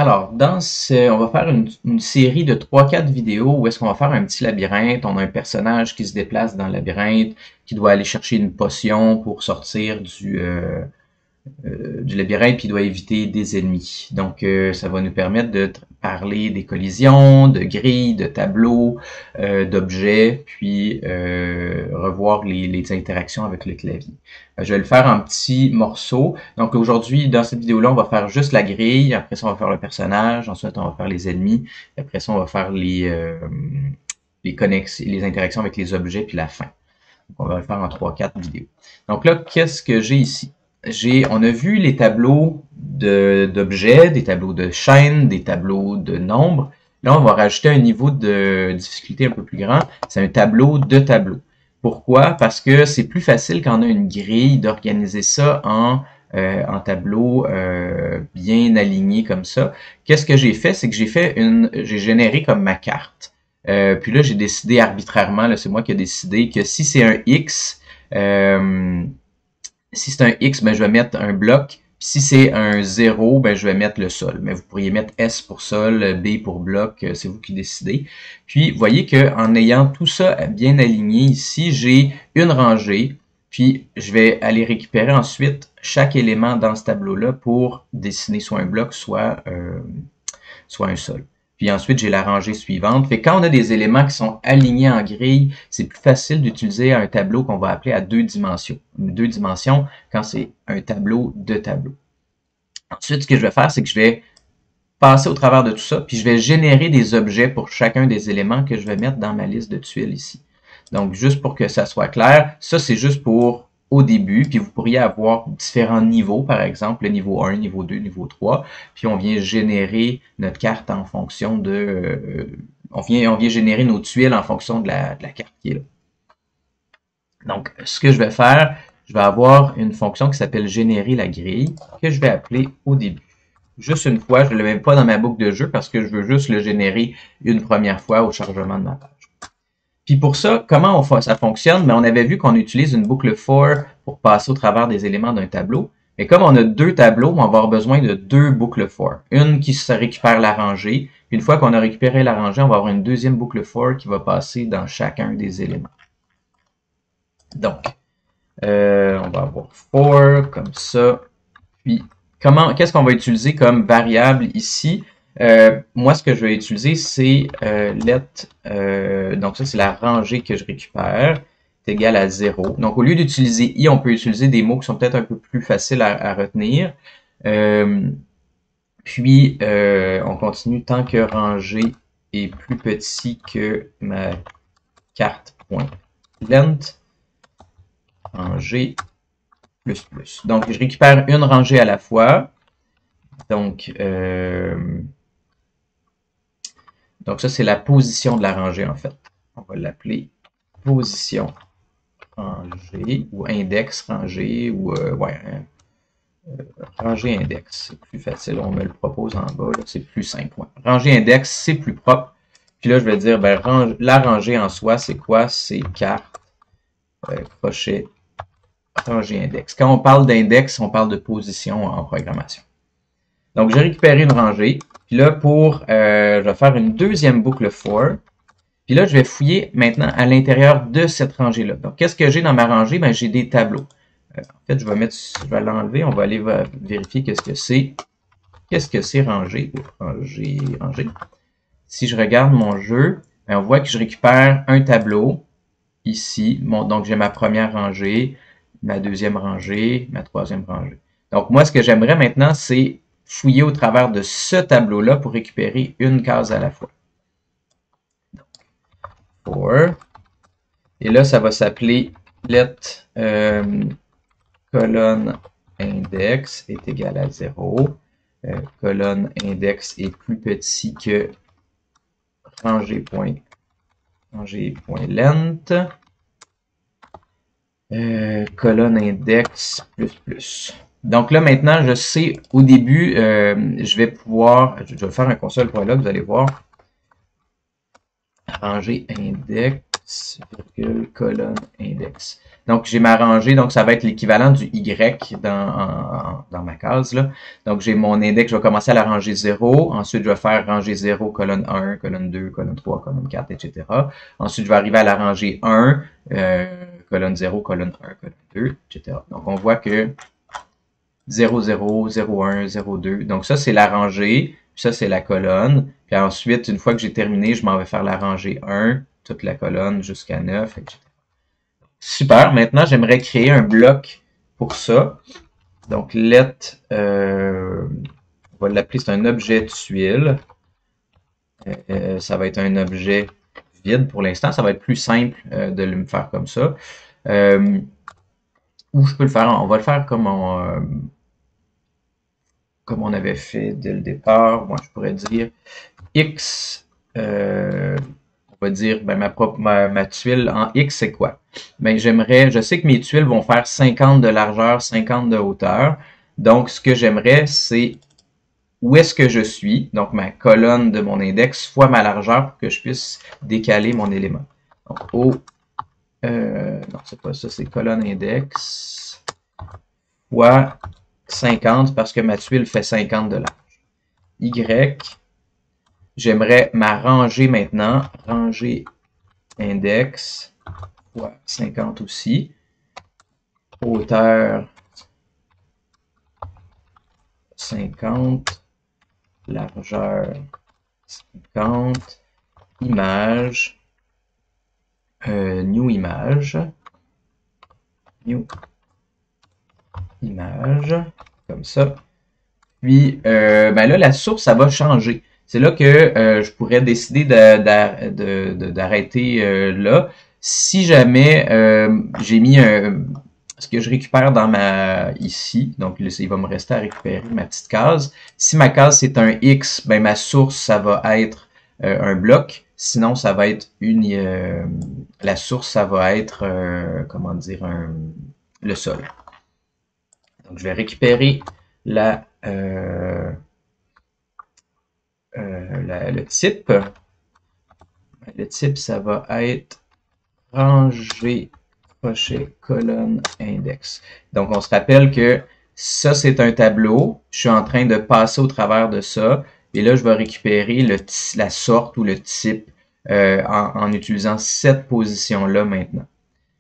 Alors, on va faire une série de 3-4 vidéos où est-ce qu'on va faire un petit labyrinthe. On a un personnage qui se déplace dans le labyrinthe, qui doit aller chercher une potion pour sortir du labyrinthe, puis il doit éviter des ennemis. Donc, ça va nous permettre de parler des collisions, de grilles, de tableaux, d'objets, puis revoir les interactions avec le clavier. Je vais le faire en petits morceaux. Donc, aujourd'hui, dans cette vidéo-là, on va faire juste la grille. Après ça, on va faire le personnage. Ensuite, on va faire les ennemis. Après ça, on va faire les interactions avec les objets, puis la fin. Donc, on va le faire en 3-4 vidéos. Donc là, qu'est-ce que j'ai ici? On a vu les tableaux d'objets, des tableaux de chaînes, des tableaux de nombres. Là, on va rajouter un niveau de difficulté un peu plus grand. C'est un tableau de tableaux. Pourquoi? Parce que c'est plus facile quand on a une grille d'organiser ça en tableaux bien alignés comme ça. Qu'est-ce que j'ai fait? C'est que j'ai généré comme ma carte. Puis là, j'ai décidé arbitrairement, c'est moi qui ai décidé que si c'est un X, si c'est un X, ben, je vais mettre un bloc. Puis si c'est un 0, ben, je vais mettre le sol. Mais vous pourriez mettre S pour sol, B pour bloc, c'est vous qui décidez. Puis, vous voyez qu'en ayant tout ça bien aligné ici, j'ai une rangée. Puis, je vais aller récupérer ensuite chaque élément dans ce tableau-là pour dessiner soit un bloc, soit un sol. Puis ensuite, j'ai la rangée suivante. Fait que quand on a des éléments qui sont alignés en grille, c'est plus facile d'utiliser un tableau qu'on va appeler à deux dimensions. Deux dimensions quand c'est un tableau de tableau. Ensuite, ce que je vais faire, c'est que je vais passer au travers de tout ça, puis je vais générer des objets pour chacun des éléments que je vais mettre dans ma liste de tuiles ici. Donc, juste pour que ça soit clair, ça c'est juste pour au début, puis vous pourriez avoir différents niveaux, par exemple, le niveau 1, niveau 2, niveau 3, puis on vient générer notre carte en fonction de... on vient générer nos tuiles en fonction de la carte qui est là. Donc, ce que je vais faire, je vais avoir une fonction qui s'appelle générer la grille, que je vais appeler au début. Juste une fois, je ne le mets pas dans ma boucle de jeu parce que je veux juste le générer une première fois au chargement de ma page. Puis pour ça, comment ça fonctionne? Mais on avait vu qu'on utilise une boucle for pour passer au travers des éléments d'un tableau. Mais comme on a deux tableaux, on va avoir besoin de deux boucles for. Une qui se récupère la rangée. Puis une fois qu'on a récupéré la rangée, on va avoir une deuxième boucle for qui va passer dans chacun des éléments. Donc, on va avoir for comme ça. Puis, qu'est-ce qu'on va utiliser comme variable ici? Moi, ce que je vais utiliser, c'est let, donc ça, c'est la rangée que je récupère, est égal à 0. Donc, au lieu d'utiliser i, on peut utiliser des mots qui sont peut-être un peu plus faciles à retenir. Puis, on continue tant que rangée est plus petit que ma carte.length, rangée plus plus. Donc, je récupère une rangée à la fois. Donc ça, c'est la position de la rangée, en fait. On va l'appeler position rangée ou index rangée ou rangée index. C'est plus facile, on me le propose en bas, c'est plus simple. Ouais. Rangée index, c'est plus propre. Puis là, je vais dire, ben, la rangée en soi, c'est quoi? C'est carte, crochet, rangée index. Quand on parle d'index, on parle de position en programmation. Donc, j'ai récupéré une rangée. Puis là, je vais faire une deuxième boucle for. Puis là, je vais fouiller maintenant à l'intérieur de cette rangée-là. Donc, qu'est-ce que j'ai dans ma rangée? Ben, j'ai des tableaux. En fait, je vais l'enlever. On va aller vérifier qu'est-ce que c'est. Qu'est-ce que c'est rangée? Rangée. Si je regarde mon jeu, ben, on voit que je récupère un tableau ici. Donc, j'ai ma première rangée, ma deuxième rangée, ma troisième rangée. Donc, moi, ce que j'aimerais maintenant, c'est fouiller au travers de ce tableau-là pour récupérer une case à la fois. Donc, for. Et là, ça va s'appeler let colonne index est égal à 0. Colonne index est plus petit que rangée.length. Colonne index plus plus. Donc là, maintenant, je sais, au début, je vais faire un console.log, vous allez voir. Rangée index virgule, colonne, index. Donc, j'ai ma rangée, donc ça va être l'équivalent du Y dans ma case, là. Donc, j'ai mon index, je vais commencer à la ranger 0. Ensuite, je vais faire ranger 0, colonne 1, colonne 2, colonne 3, colonne 4, etc. Ensuite, je vais arriver à la rangée 1, colonne 0, colonne 1, colonne 2, etc. Donc, on voit que 0, 0, 0, 1, 0, 2. Donc, ça, c'est la rangée. Ça, c'est la colonne. Puis ensuite, une fois que j'ai terminé, je m'en vais faire la rangée 1, toute la colonne jusqu'à 9, etc. Super. Maintenant, j'aimerais créer un bloc pour ça. Donc, let, on va l'appeler, c'est un objet tuile. Ça va être un objet vide pour l'instant. Ça va être plus simple de le faire comme ça. Ou je peux le faire, on va le faire comme on avait fait dès le départ. Moi, je pourrais dire X, on va dire, ben, ma tuile en X, c'est quoi? Ben, je sais que mes tuiles vont faire 50 de largeur, 50 de hauteur. Donc, ce que j'aimerais, c'est où est-ce que je suis, donc ma colonne de mon index, fois ma largeur pour que je puisse décaler mon élément. Donc, non, c'est pas ça, c'est colonne index fois 50 parce que ma tuile fait 50 de large. Y, j'aimerais ma rangée maintenant, rangée index fois 50 aussi, hauteur 50, largeur 50, image, new image, comme ça. Puis, ben là, la source, ça va changer. C'est là que je pourrais décider d'arrêter là. Si jamais j'ai mis ce que je récupère dans ici, donc là, il va me rester à récupérer ma petite case. Si ma case c'est un X, ben ma source, ça va être un bloc. Sinon, ça va être la source, ça va être, comment dire, le sol. Donc, je vais récupérer le type. Le type, ça va être rangée, crochet, colonne, index. Donc, on se rappelle que ça, c'est un tableau. Je suis en train de passer au travers de ça. Et là, je vais récupérer la sorte ou le type en utilisant cette position-là maintenant.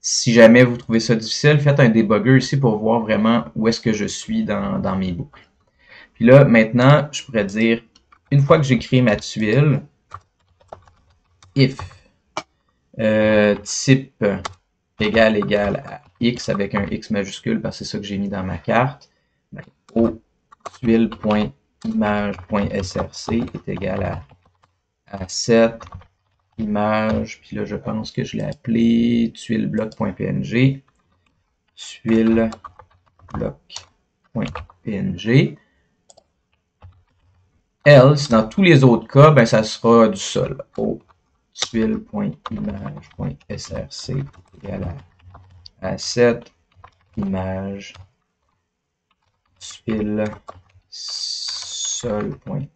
Si jamais vous trouvez ça difficile, faites un debugger ici pour voir vraiment où est-ce que je suis dans mes boucles. Puis là, maintenant, je pourrais dire, une fois que j'ai créé ma tuile, if type égal à x avec un x majuscule, parce que c'est ça que j'ai mis dans ma carte, ben, au tuile.image.src est égal à 7 image, puis là je pense que je l'ai appelé tuilebloc.png, tuilebloc.png. Else, dans tous les autres cas, ben ça sera du sol. Au tuile.image.src égal à 7 image tuile sol.png.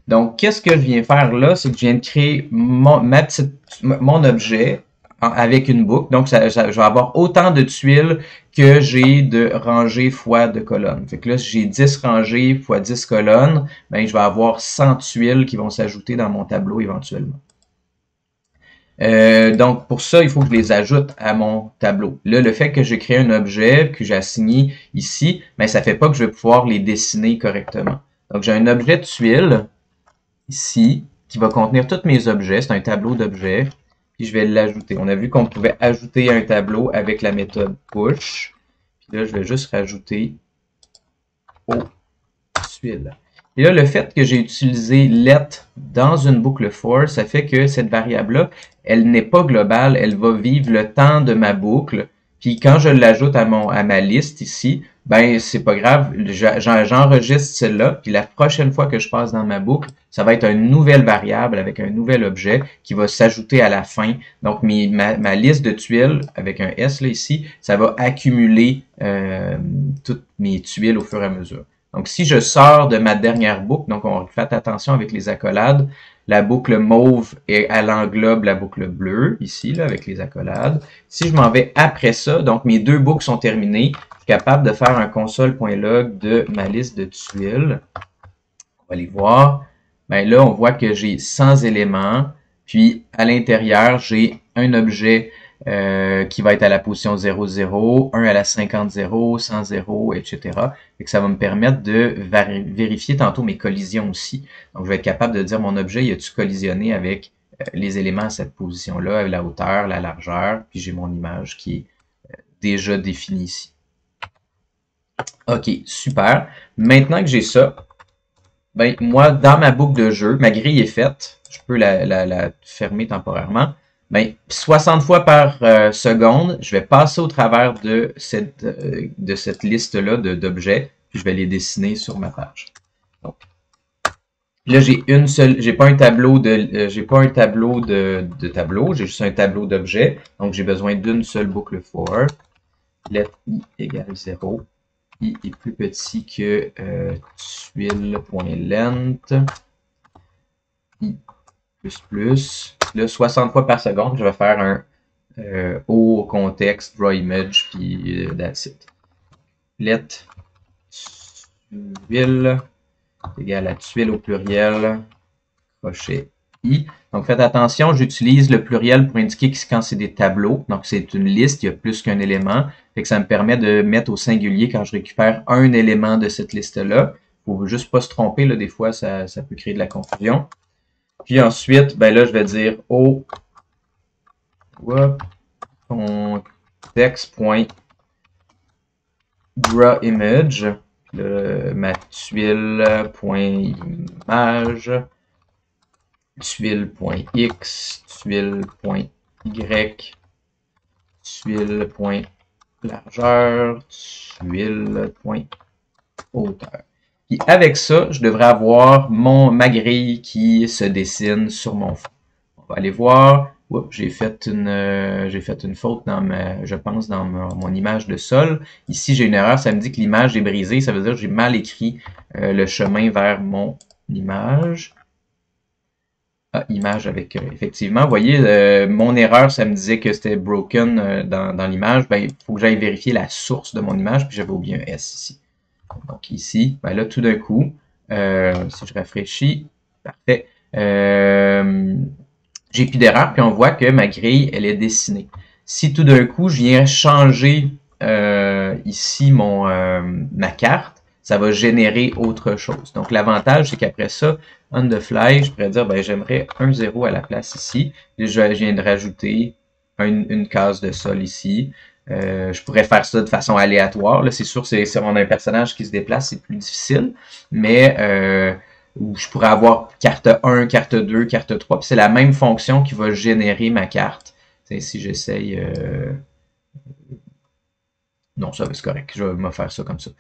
Donc, qu'est-ce que je viens faire là? C'est que je viens de créer mon objet avec une boucle. Donc, je vais avoir autant de tuiles que j'ai de rangées fois de colonnes. Fait que là, si j'ai 10 rangées fois 10 colonnes, ben, je vais avoir 100 tuiles qui vont s'ajouter dans mon tableau éventuellement. Donc, pour ça, il faut que je les ajoute à mon tableau. Là, le fait que j'ai créé un objet que j'ai assigné ici, ben, ça fait pas que je vais pouvoir les dessiner correctement. Donc, j'ai un objet de tuile ici, qui va contenir tous mes objets. C'est un tableau d'objets. Puis je vais l'ajouter. On a vu qu'on pouvait ajouter un tableau avec la méthode push. Puis là, je vais juste rajouter aux tuiles. Et là, le fait que j'ai utilisé let dans une boucle for, ça fait que cette variable-là, elle n'est pas globale. Elle va vivre le temps de ma boucle. Puis quand je l'ajoute à ma liste ici, ben c'est pas grave, j'enregistre celle-là, puis la prochaine fois que je passe dans ma boucle, ça va être une nouvelle variable avec un nouvel objet qui va s'ajouter à la fin. Donc ma liste de tuiles, avec un S là ici, ça va accumuler toutes mes tuiles au fur et à mesure. Donc si je sors de ma dernière boucle, donc on fait attention avec les accolades, La boucle mauve, elle englobe la boucle bleue, ici, là, avec les accolades. Si je m'en vais après ça, donc mes deux boucles sont terminées, je suis capable de faire un console.log de ma liste de tuiles. On va aller voir. Ben là, on voit que j'ai 100 éléments. Puis, à l'intérieur, j'ai un objet qui va être à la position 0, 0, un à la 50, 0, 100, 0, etc. Et que ça va me permettre de vérifier tantôt mes collisions aussi. Donc, je vais être capable de dire mon objet, y a-tu collisionné avec les éléments à cette position-là, la hauteur, la largeur, puis j'ai mon image qui est déjà définie ici. OK, super. Maintenant que j'ai ça, ben, moi, dans ma boucle de jeu, ma grille est faite. Je peux la fermer temporairement. Ben, 60 fois par seconde, je vais passer au travers de cette liste-là d'objets, puis je vais les dessiner sur ma page. Donc, là, j'ai pas un tableau de tableau, j'ai juste un tableau d'objets. Donc, j'ai besoin d'une seule boucle for. Let i égale 0. I est plus petit que tuile.length. I plus. Là, 60 fois par seconde, je vais faire un au contexte, draw image, puis that's it. Let tuile égale à tuile au pluriel, crochet I. Donc, faites attention, j'utilise le pluriel pour indiquer que quand c'est des tableaux, donc c'est une liste, il y a plus qu'un élément, fait que ça me permet de mettre au singulier quand je récupère un élément de cette liste-là. Il ne faut juste pas se tromper, là, des fois, ça peut créer de la confusion. Puis ensuite, ben là, je vais dire au context.drawImage, ma tuile.image, tuile.x, tuile.y, tuile.largeur, tuile.hauteur. Puis avec ça, je devrais avoir ma grille qui se dessine sur mon fond. On va aller voir. J'ai fait une faute je pense, dans mon image de sol. Ici, j'ai une erreur. Ça me dit que l'image est brisée. Ça veut dire que j'ai mal écrit le chemin vers mon image. Ah, image avec, effectivement, vous voyez, mon erreur, ça me disait que c'était broken dans l'image. Ben, il faut que j'aille vérifier la source de mon image, puis j'avais oublié un S ici. Donc ici, ben là, tout d'un coup, si je rafraîchis, parfait, j'ai plus d'erreur, puis on voit que ma grille, elle est dessinée. Si tout d'un coup, je viens changer ici ma carte, ça va générer autre chose. Donc l'avantage, c'est qu'après ça, on the fly, je pourrais dire, ben j'aimerais un 0 à la place ici. Et je viens de rajouter une case de sol ici. Je pourrais faire ça de façon aléatoire. Là, c'est sûr, si on a un personnage qui se déplace, c'est plus difficile. Mais je pourrais avoir carte 1, carte 2, carte 3. Puis c'est la même fonction qui va générer ma carte. T'sais, si j'essaye... Non, ça c'est correct. Je vais me faire ça comme ça.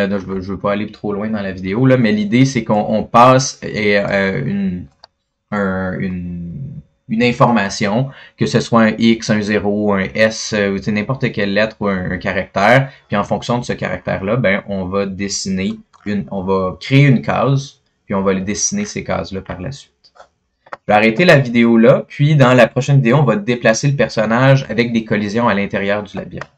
Donc, je veux pas aller trop loin dans la vidéo, là, mais l'idée, c'est qu'on passe une information, que ce soit un X, un 0, un S, n'importe quelle lettre ou un caractère. Puis en fonction de ce caractère-là, ben, on va on va créer une case, puis on va dessiner ces cases-là par la suite. Je vais arrêter la vidéo là, puis dans la prochaine vidéo, on va déplacer le personnage avec des collisions à l'intérieur du labyrinthe.